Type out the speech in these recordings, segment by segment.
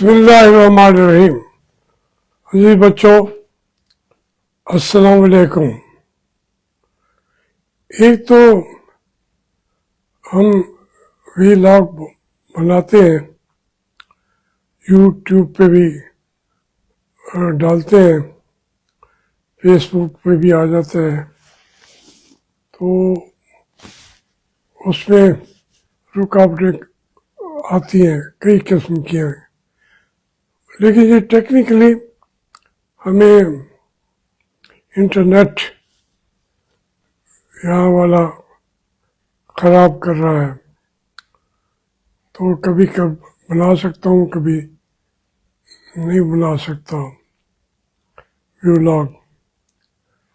बिस्मिल्लाहिर्रहमानिर्रहीम। अजीज बच्चों, अस्सलाम वालेकुम। एक तो हम वीलॉग बनाते हैं, यूट्यूब पे भी डालते हैं, फेसबुक पे भी आ जाते हैं, तो उसमें रुकावटें आती हैं, कई किस्म की हैं। लेकिन ये टेक्निकली हमें इंटरनेट यहाँ वाला ख़राब कर रहा है, तो कभी बना सकता हूँ, कभी नहीं बना सकता हूँ व्लॉग।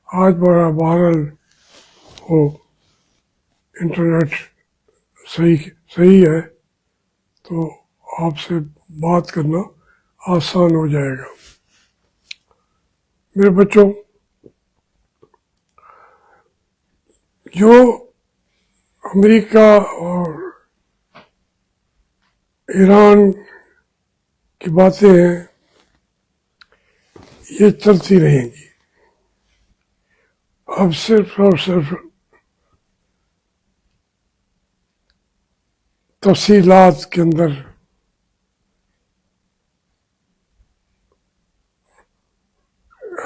आज बड़ा बहरहाल वो इंटरनेट सही है, तो आपसे बात करना आसान हो जाएगा। मेरे बच्चों, जो अमेरिका और ईरान की बातें हैं, ये चलती रहेंगी। अब सिर्फ और सिर्फ तफसीलात के अंदर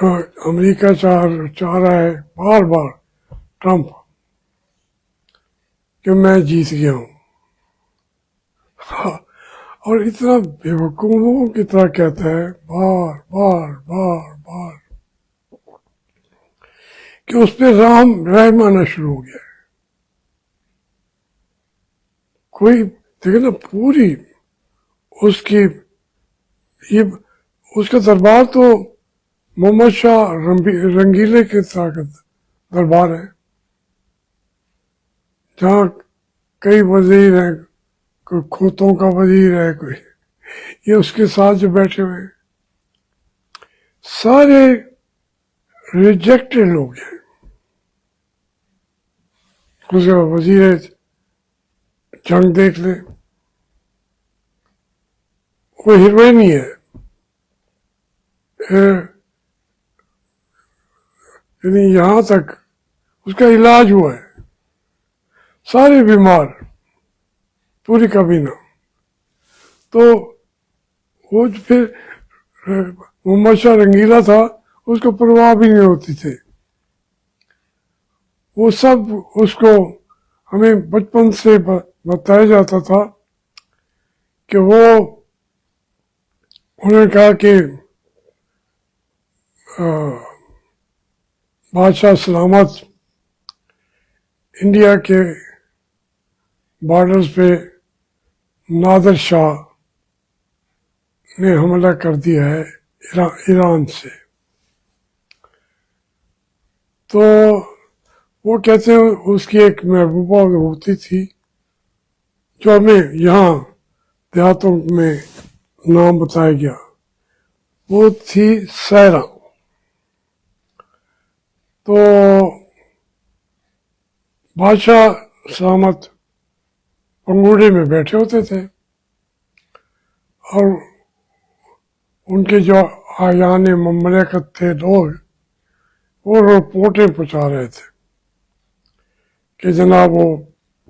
अमेरिका चाह रहा है बार बार, ट्रंप, कि मैं जीत गया हूँ। हाँ, और इतना बेवकूफ़ों की तरह कहता है बार बार बार बार कि उस पर रहम आना शुरू हो गया है। कोई देखे ना, पूरी उसकी ये उसका दरबार तो मोहम्मद शाह रंगीले के ताकत दरबार है, जहाँ कई वजीर हैं, कोई खोतों का वजीर है, कोई ये उसके साथ जो बैठे हुए हैं, सारे रिजेक्टेड लोग हैं। उसका वजीर जंग देख ले, वो हीरोइन ही है, यानी यहाँ तक उसका इलाज हुआ है। सारे बीमार, पूरी काबीना। तो वो फिर मोहम्मद शाह रंगीला था, उसको परवाह भी नहीं होती थी। वो सब उसको हमें बचपन से बताया जाता था कि वो, उन्होंने कहा कि बादशाह सलामत इंडिया के बॉर्डर्स पे नादिर शाह ने हमला कर दिया है ईरान से। तो वो कहते हैं उसकी एक महबूबा होती थी, जो हमें यहाँ देहातों में नाम बताया गया, वो थी सैरा। तो बादशाह सलामत पंगुड़े में बैठे होते थे, और उनके जो आयान ममलकत थे लोग, वो रिपोर्टें पहुँचा रहे थे कि जनाब वो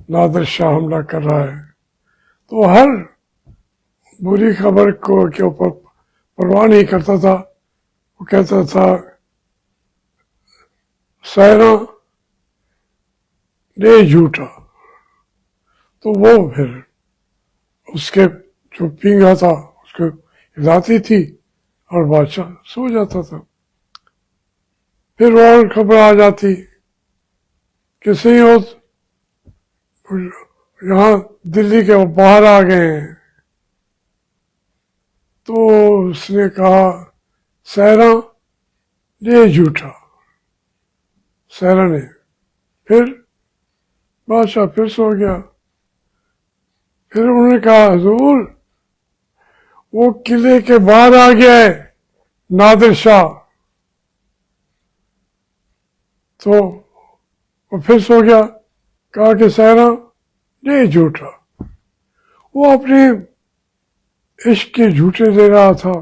नादिर शाह हमला कर रहा है। तो हर बुरी खबर के ऊपर परवाह नहीं करता था, वो कहता था सैरा ने झूठा। तो वो फिर उसके जो पींगा था उसको हिलाती थी और बादशाह सो जाता था। फिर और खबर आ जाती कि सही हो यहाँ दिल्ली के बाहर आ गए हैं। तो उसने कहा सैरा ने झूठा, सैरा ने। फिर बादशाह फिर सो गया। फिर उन्होंने कहा हुजूर, वो किले के बाहर आ गया है नादिर शाह। तो वो फिर सो गया। कहा कि सैरा नहीं झूठा। वो अपने عشق کے جھوٹے دے رہا تھا،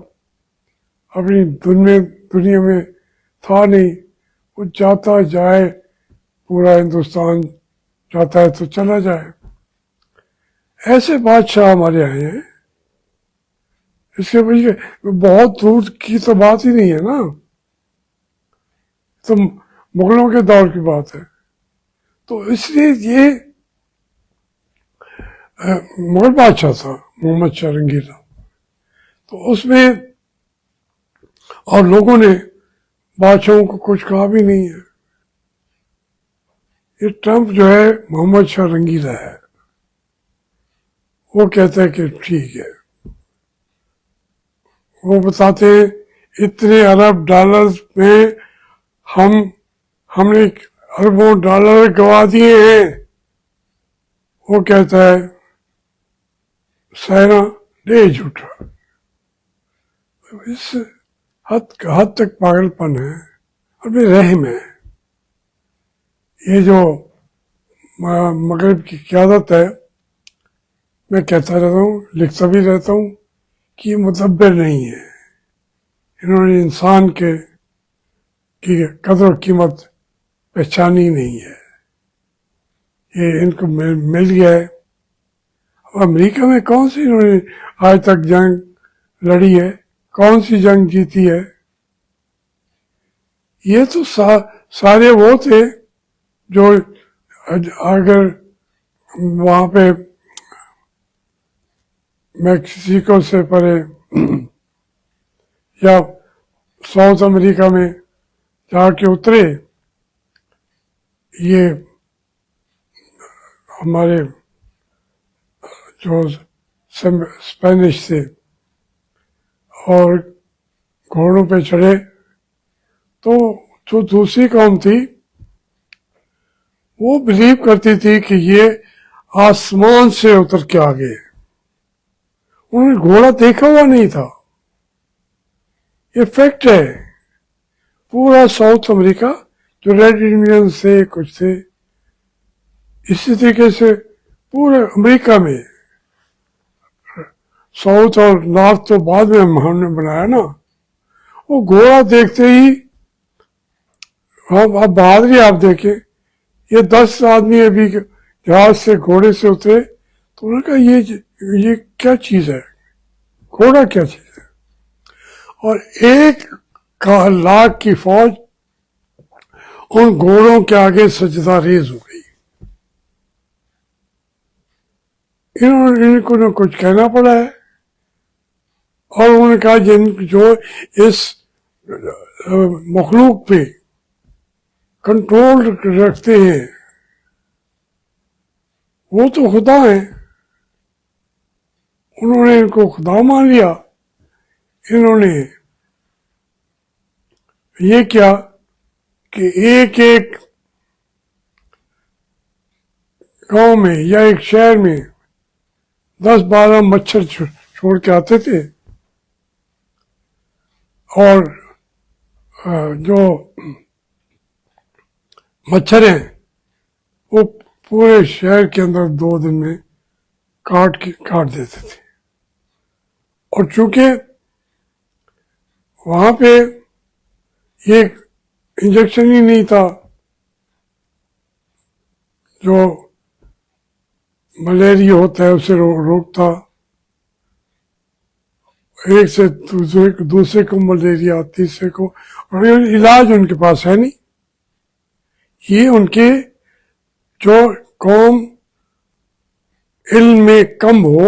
اپنی دنیا میں تھا نہیں، وہ چاہتا جائے، پورا ہندوستان چاہتا ہے تو چلا جائے۔ ایسے بادشاہ ہمارے آئے ہیں، اس کے وجہ بہت دور کی تو بات ہی نہیں ہے نا، تو مغلوں کے دور کی بات ہے۔ تو اس لیے یہ مغل بادشاہ تھا محمد شاہ رنگیلا، تو اس میں اور لوگوں نے بادشاہوں کو کچھ کہا بھی نہیں ہے۔ یہ ٹرمپ جو ہے محمد شاہ رنگیلا ہے، وہ کہتا ہے کہ ٹھیک ہے، وہ بتاتے ہیں اتنے ارب ڈالر میں ہم نے اربوں ڈالر گوا دیے ہیں۔ وہ کہتا ہے سینا لے جھوٹا۔ اس حد تک پاگل پن ہے اور بے رحم ہے۔ یہ جو مغرب کی قیادت ہے، میں کہتا رہتا ہوں، لکھتا بھی رہتا ہوں کہ یہ مدبر نہیں ہے، انہوں نے انسان کی قدر و قیمت پہچانی نہیں ہے، یہ ان کو مل گیا ہے۔ اب امریکہ میں کون سی انہوں نے آج تک جنگ لڑی ہے، کون سی جنگ جیتی ہے؟ یہ تو سارے وہ تھے جو اگر وہاں پہ میکسیکو سے پرے یا ساؤتھ امریکہ میں جا کے اترے، یہ ہمارے جو اسپینش تھے اور گھوڑوں پہ چڑھے، تو جو دوسری قوم تھی وہ بلیو کرتی تھی کہ یہ آسمان سے اتر کے آ گئے، انہوں نے گھوڑا دیکھا ہوا نہیں تھا۔ یہ فیکٹ ہے۔ پورا ساؤتھ امریکہ جو ریڈ انڈین سے کچھ تھے، اسی طریقے سے پورے امریکہ میں ساؤتھ اور نارتھ تو بعد میں ہم نے بنایا نا، وہ گھوڑا دیکھتے ہی، اب بہادری آپ دیکھیں، یہ 10 آدمی ابھی جہاز سے گھوڑے سے اترے تو انہوں نے کہا یہ کیا چیز ہے، گھوڑا کیا چیز ہے، اور 1,00,000 کی فوج ان گھوڑوں کے آگے سجدہ ریز ہو گئی۔ ان کو نہ کچھ کہنا پڑا ہے، اور انہوں نے کہا جو اس مخلوق پہ کنٹرول رکھتے ہیں وہ تو خدا ہیں، انہوں نے ان کو خدا مان لیا۔ انہوں نے یہ کیا کہ ایک گاؤں میں یا ایک شہر میں 10-12 مچھر چھوڑ کے آتے تھے، اور جو مچھر ہیں وہ پورے شہر کے اندر 2 دن میں کاٹ دیتے تھے۔ اور چونکہ وہاں پہ یہ انجیکشن ہی نہیں تھا جو ملیریا ہوتا ہے اسے روکتا، ایک سے دوسرے کو ملیریا، تیسرے کو، اور علاج ان کے پاس ہے نہیں۔ یہ ان کے جو قوم علم میں کم ہو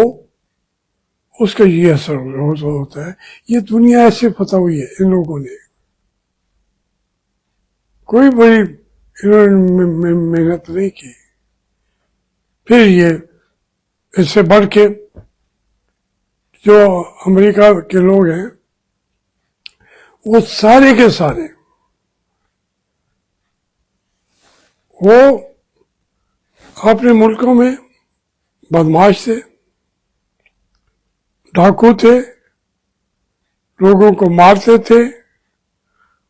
اس کا یہ اثر ہوتا ہے۔ یہ دنیا ایسے فتح ہوئی ہے، ان لوگوں نے کوئی بڑی انہوں نے محنت نہیں کی۔ پھر یہ اس سے بڑھ کے جو امریکہ کے لوگ ہیں وہ سارے کے سارے وہ اپنے ملکوں میں بدماش تھے، ڈاکو تھے، لوگوں کو مارتے تھے،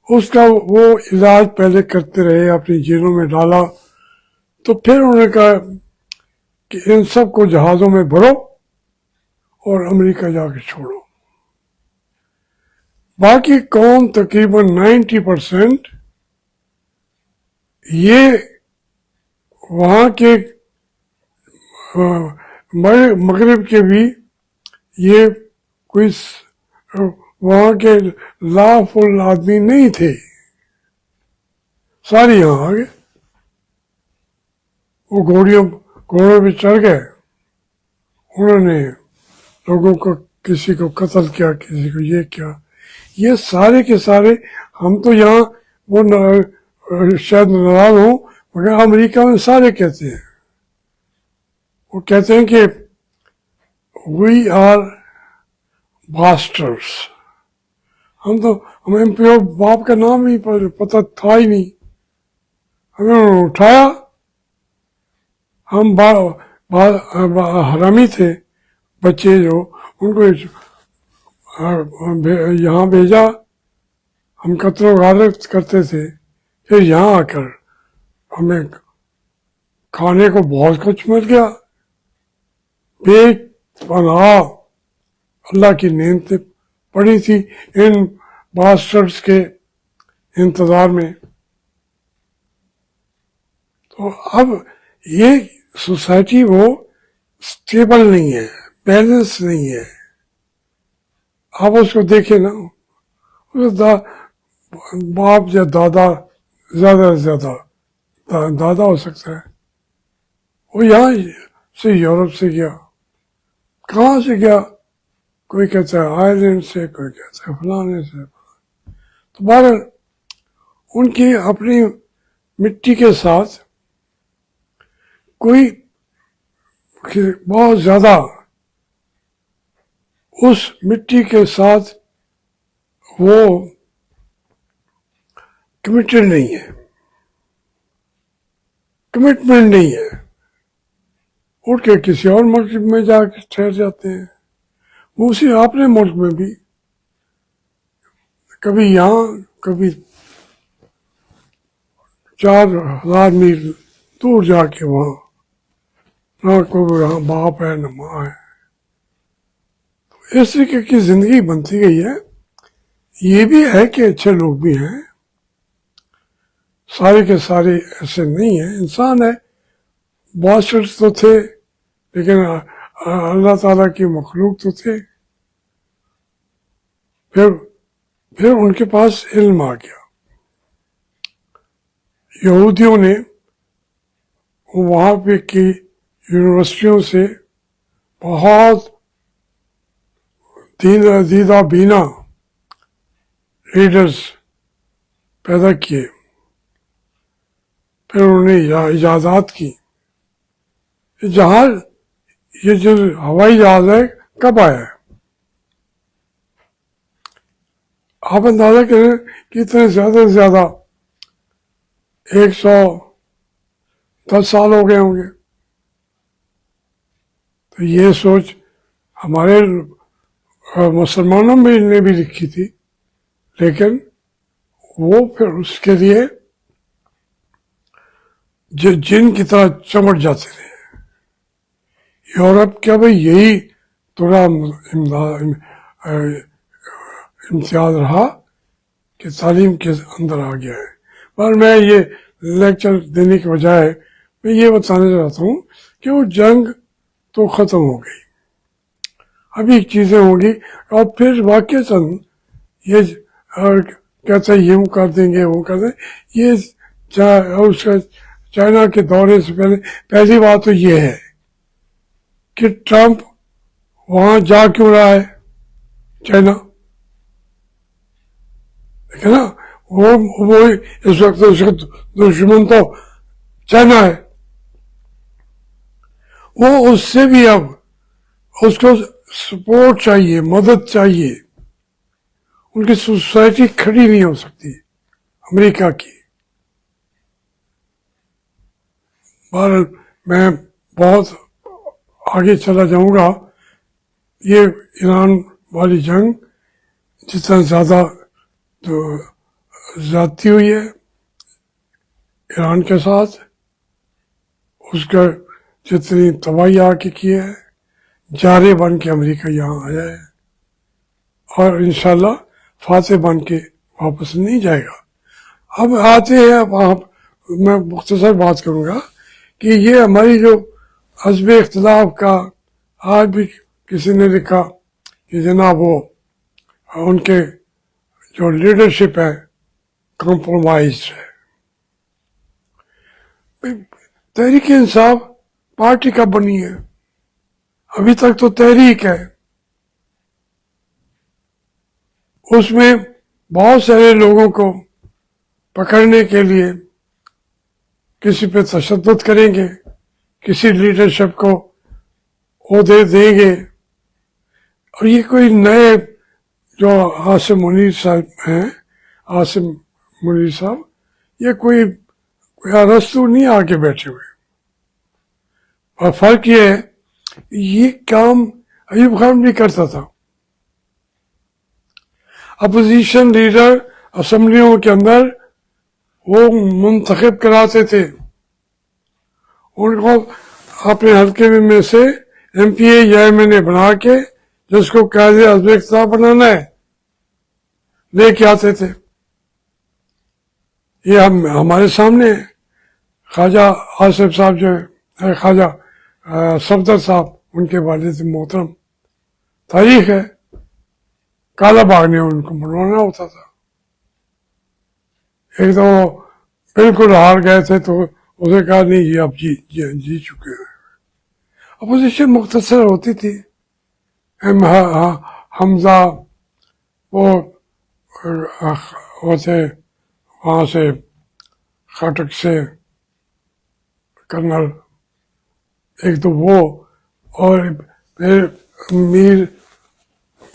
اس کا وہ علاج پہلے کرتے رہے، اپنی جیلوں میں ڈالا۔ تو پھر انہوں نے کہا کہ ان سب کو جہازوں میں بھرو اور امریکہ جا کے چھوڑو. باقی قوم تقریباً 90% یہ وہاں کے مغرب کے بھی یہ کوئی وہاں کے لا فل آدمی نہیں تھے، سارے یہاں آ گئے. وہ گھوڑوں پہ چڑھ گئے، انہوں نے لوگوں کو کسی کو قتل کیا، کسی کو یہ کیا. یہ سارے کے سارے ہم تو یہاں وہ شاید ناراض ہوں مگر امریکہ میں سارے کہتے ہیں، وہ کہتے ہیں کہ وی آر باسٹرس. ہمیں باپ کا نام ہی پتہ تھا ہی نہیں، ہمیں انہوں نے اٹھایا، ہم حرامی تھے بچے جو، ان کو یہاں بھیجا، ہم قتل و غارت کرتے تھے. پھر یہاں آ کر ہمیں کھانے کو بہت کچھ مل گیا، بے پناہ اللہ کی نعمتیں پڑی تھی ان باسٹرز کے انتظار میں. تو اب یہ سوسائٹی وہ اسٹیبل نہیں ہے، بیلنس نہیں ہے. آپ اس کو دیکھیں نا، باپ یا دادا زیادہ سے زیادہ دادا ہو سکتا ہے، وہ یہاں سے یورپ سے گیا، کہاں سے گیا، کوئی کہتا ہے آئرلینڈ سے، کوئی کہتا ہے فلانے سے. تو بہرحال ان کی اپنی مٹی کے ساتھ کوئی بہت زیادہ اس مٹی کے ساتھ وہ کمیٹڈ نہیں ہے، کمٹمنٹ نہیں ہے. اٹھ کے کسی اور ملک میں جا کے ٹھہر جاتے ہیں. وہ اسی اپنے ملک میں بھی کبھی یہاں، کبھی 4,000 میل دور جا کے وہاں، نہ کوئی یہاں باپ ہے نہ ماں ہے. اس طریقے کی زندگی بنتی گئی ہے. یہ بھی ہے کہ اچھے لوگ بھی ہیں، سارے کے سارے ایسے نہیں ہیں، انسان ہے. باسٹرز تو تھے لیکن اللہ تعالیٰ کی مخلوق تو تھے. پھر ان کے پاس علم آ گیا. یہودیوں نے وہاں پہ کی یونیورسٹیوں سے بہت دیدہ بینا لیڈرز پیدا کیے. پھر انہوں نے ایجادات کی. جہاز، یہ جو ہوائی جہاز ہے کب آیا ہے؟ آپ اندازہ کریں کتنے زیادہ سے زیادہ 110 سال ہو گئے ہوں گے. تو یہ سوچ ہمارے مسلمانوں میں نے بھی لکھی تھی، لیکن وہ پھر اس کے لیے جن کی طرح چمٹ جاتے رہے. یورپ کا بھی یہی تھوڑا امتیاز رہا کہ تعلیم کے اندر آ گیا ہے. پر میں یہ لیکچر دینے کے بجائے میں یہ بتانا چاہتا ہوں کہ وہ جنگ تو ختم ہو گئی، ابھی چیزیں ہوں گی. اور پھر واقعتاً یہ کہتے ہیں یہ کر دیں گے وہ کر دیں. یہ اس کا چائنا کے دورے سے پہلی بات تو یہ ہے کہ ٹرمپ وہاں جا کیوں رہا ہے چائنا، دیکھیں نا. وہ اس وقت اس کا دشمن تو چائنا ہے. وہ اس سے بھی اب اس کو سپورٹ چاہیے، مدد چاہیے. ان کی سوسائٹی کھڑی نہیں ہو سکتی امریکہ کی. بہرحال میں بہت آگے چلا جاؤں گا. یہ ایران والی جنگ جتنا زیادہ تو زیادتی ہوئی ہے ایران کے ساتھ، اس کا جتنی تباہی آ کے کی ہے، जारे बन के अमेरिका यहाँ आया है और इंशाल्लाह फातह बन के वापस नहीं जाएगा। अब आते हैं, अब आप मैं मुख्तसर बात करूँगा कि ये हमारी जो हस्ब इख्तिलाफ का, आज भी किसी ने लिखा कि जनाब वो उनके जो लीडरशिप है कॉम्प्रोमाइज है। तहरीक इंसाफ पार्टी कब बनी है? अभी तक तो तहरीक है, उसमें बहुत सारे लोगों को पकड़ने के लिए किसी पे तशद्दुद करेंगे, किसी लीडरशिप को ओहदे देंगे। और ये कोई नए जो आसिम मुनीर साहब हैं, आसिम मुनीर साहब, ये कोई अरस्तु नहीं आके बैठे हुए। और फर्क ये है, ये काम अयूब खान भी करता था। अपोजिशन लीडर असम्बलियों के अंदर वो मुंतखब कराते थे, उनको अपने हल्के में से MPA या MNA बना के जिसको कायदे हस्ब इख्तिलाफ बनाना है लेके आते थे। ये हमारे सामने है। ख्वाजा आसिफ साहब जो है, ख्वाजा सफदर साहब, उनके वालिद मोहतरम, तारीख है, काला बाग ने उनको बनवाना होता था। एक तो बिल्कुल हार गए थे तो उसे कहा नहीं ये आप जी चुके हैं। अपोजिशन मुख्तसर होती थी, हमजा वो थे वहाँ से खाटक से कर्नल, एक तो वो, और फिर मीर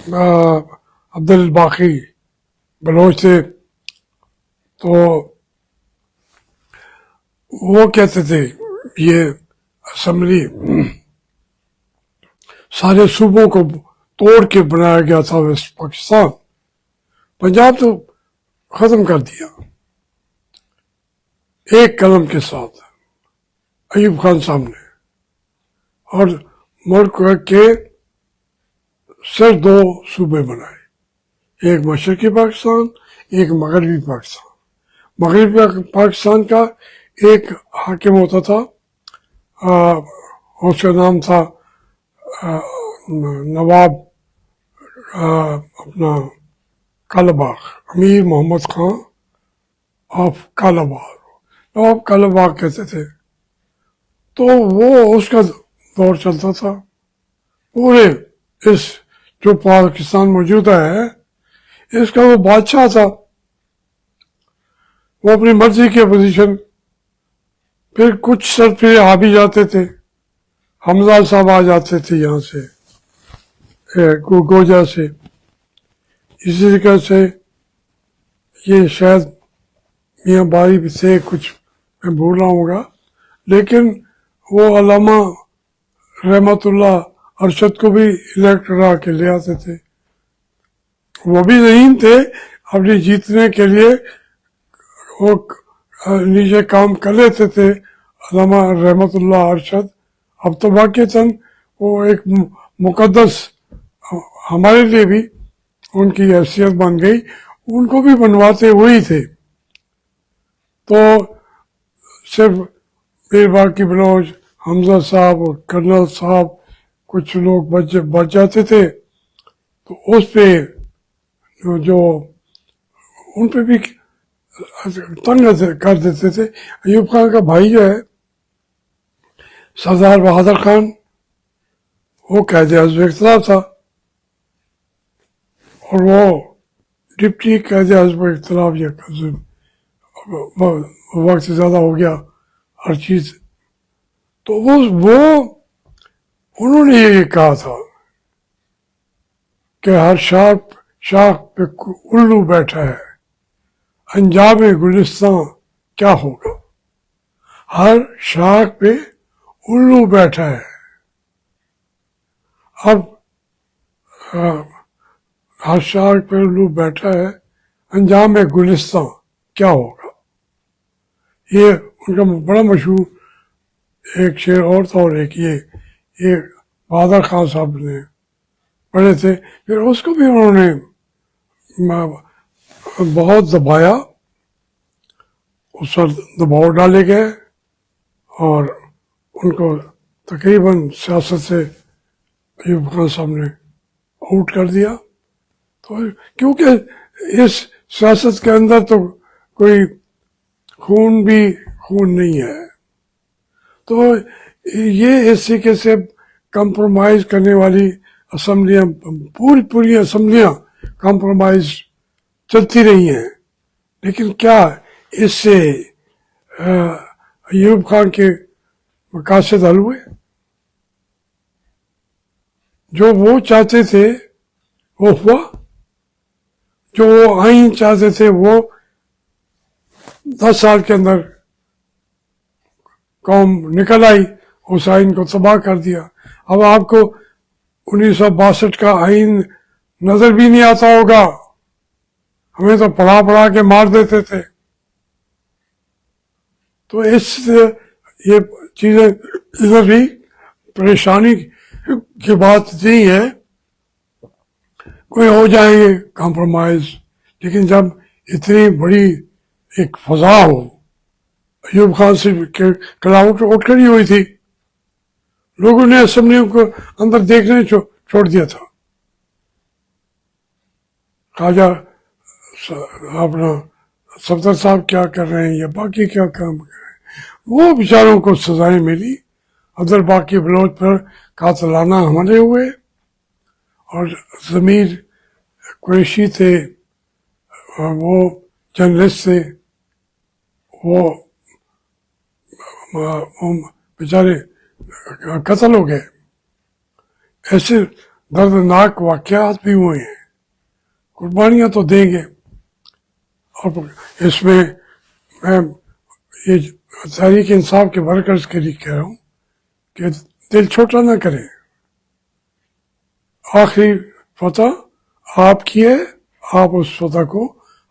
अब्दुल बाकी बलोच थे। तो वो कहते थे ये असम्बली सारे सूबों को तोड़ के बनाया गया था वेस्ट पाकिस्तान, पंजाब तो खत्म कर दिया एक कलम के साथ अयूब खान साहब ने। और मुल्क के सिर्फ 2 सूबे बनाए, एक मशरकी पाकिस्तान, एक मगरबी पाकिस्तान। मगरबी पाकिस्तान का एक हाकिम होता था, उसका नाम था नवाब अपना कालाबाग, अमीर मोहम्मद खान ऑफ कालाबाग, नवाब कालाबाग कहते थे। तो वो उसका दौर चलता था। पूरे इस जो पाकिस्तान मौजूदा है इसका वो बादशाह था, वो अपनी मर्जी की अपोजिशन। फिर कुछ सरफिरे आ भी जाते थे, हमजा साहब आ जाते थे यहाँ से गोजा से। इसी तरीके से ये शायद मियाँ बारी भी से, कुछ मैं भूल रहा हूँगा, लेकिन वो अल्लामा रहमतुल्लाह अरशद को भी इलेक्ट करा के ले आते थे। वो भी ज़हीन थे, अपनी जीतने के लिए वो नीचे काम कर लेते थे अल्लामा रहमतुल्लाह अरशद। अब तो वाक़ईतन वो एक मुकद्दस हमारे लिए भी उनकी हैसियत बन गई, उनको भी बनवाते हुए थे। तो सिर्फ मीर बाकी बलोच, हमजा साहब और कर्नल साहब, कुछ लोग बच जाते थे, तो उस पे जो उन पे भी तंग कर देते थे। अयूब खान का भाई जो है सरदार बहादुर खान, वो कायदे हस्ब इख्तिलाफ था और वो डिप्टी कायदे हस्ब इख्तिलाफ या वक्त ज़्यादा हो गया हर चीज़। तो वो उन्होंने ये कहा था कि हर शाख पे उल्लू बैठा है, अंजाम गुलिस्तां क्या होगा। हर शाख पे उल्लू बैठा है, अब हर शाख पे उल्लू बैठा है, अंजाम गुलिस्तां क्या होगा। ये उनका बड़ा मशहूर एक शेर और था, और एक ये बहादुर खान साहब ने पढ़े थे, फिर उसको भी उन्होंने बहुत दबाया, उस पर दबाव डाले गए और उनको तकरीबन सियासत से अयूब खान साहब ने आउट कर दिया। तो क्योंकि इस सियासत के अंदर तो कोई खून नहीं है, तो ये इस तरीके से कंप्रोमाइज करने वाली असम्बलियाँ, पूरी असम्बलियाँ कंप्रोमाइज चलती रही हैं, लेकिन क्या इससे अयूब खान के मकासद हल हुए? जो वो चाहते थे वो हुआ, जो वो आइन चाहते थे वो 10 साल के अंदर कौम निकल आई, उस आइन को तबाह कर दिया। अब आपको 1962 का आइन नजर भी नहीं आता होगा, हमें तो पढ़ा के मार देते थे। तो ये चीजें इधर भी परेशानी की बात नहीं है, कोई हो जाएंगे कॉम्प्रोमाइज, लेकिन जब इतनी बड़ी एक फजा हो, अयूब खान से क्लाउड आउट करी हुई थी, लोगों ने असेंबलियों को अंदर देखने छोड़ दिया था। ख्वाजा अपना सफदर साहब क्या कर रहे हैं या बाकी क्या काम कर रहे हैं, वो बेचारों को सजाएं मिली। अब्दुल बाकी बलोच पर कातलाना हमले हुए और ज़मीर कुरैशी थे, वो जर्नलिस्ट थे, वो बेचारे कत्ल हो गए। ऐसे दर्दनाक वाक़यात भी हुए हैं, कुर्बानियाँ तो देंगे। और इसमें मैं ये तहरीक इंसाफ के वर्कर्स के लिए कह रहा हूँ कि दिल छोटा ना करें, आखिरी फतह आपकी है, आप उस फतह को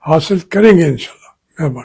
हासिल करेंगे इंशाल्लाह। मेहरबानी।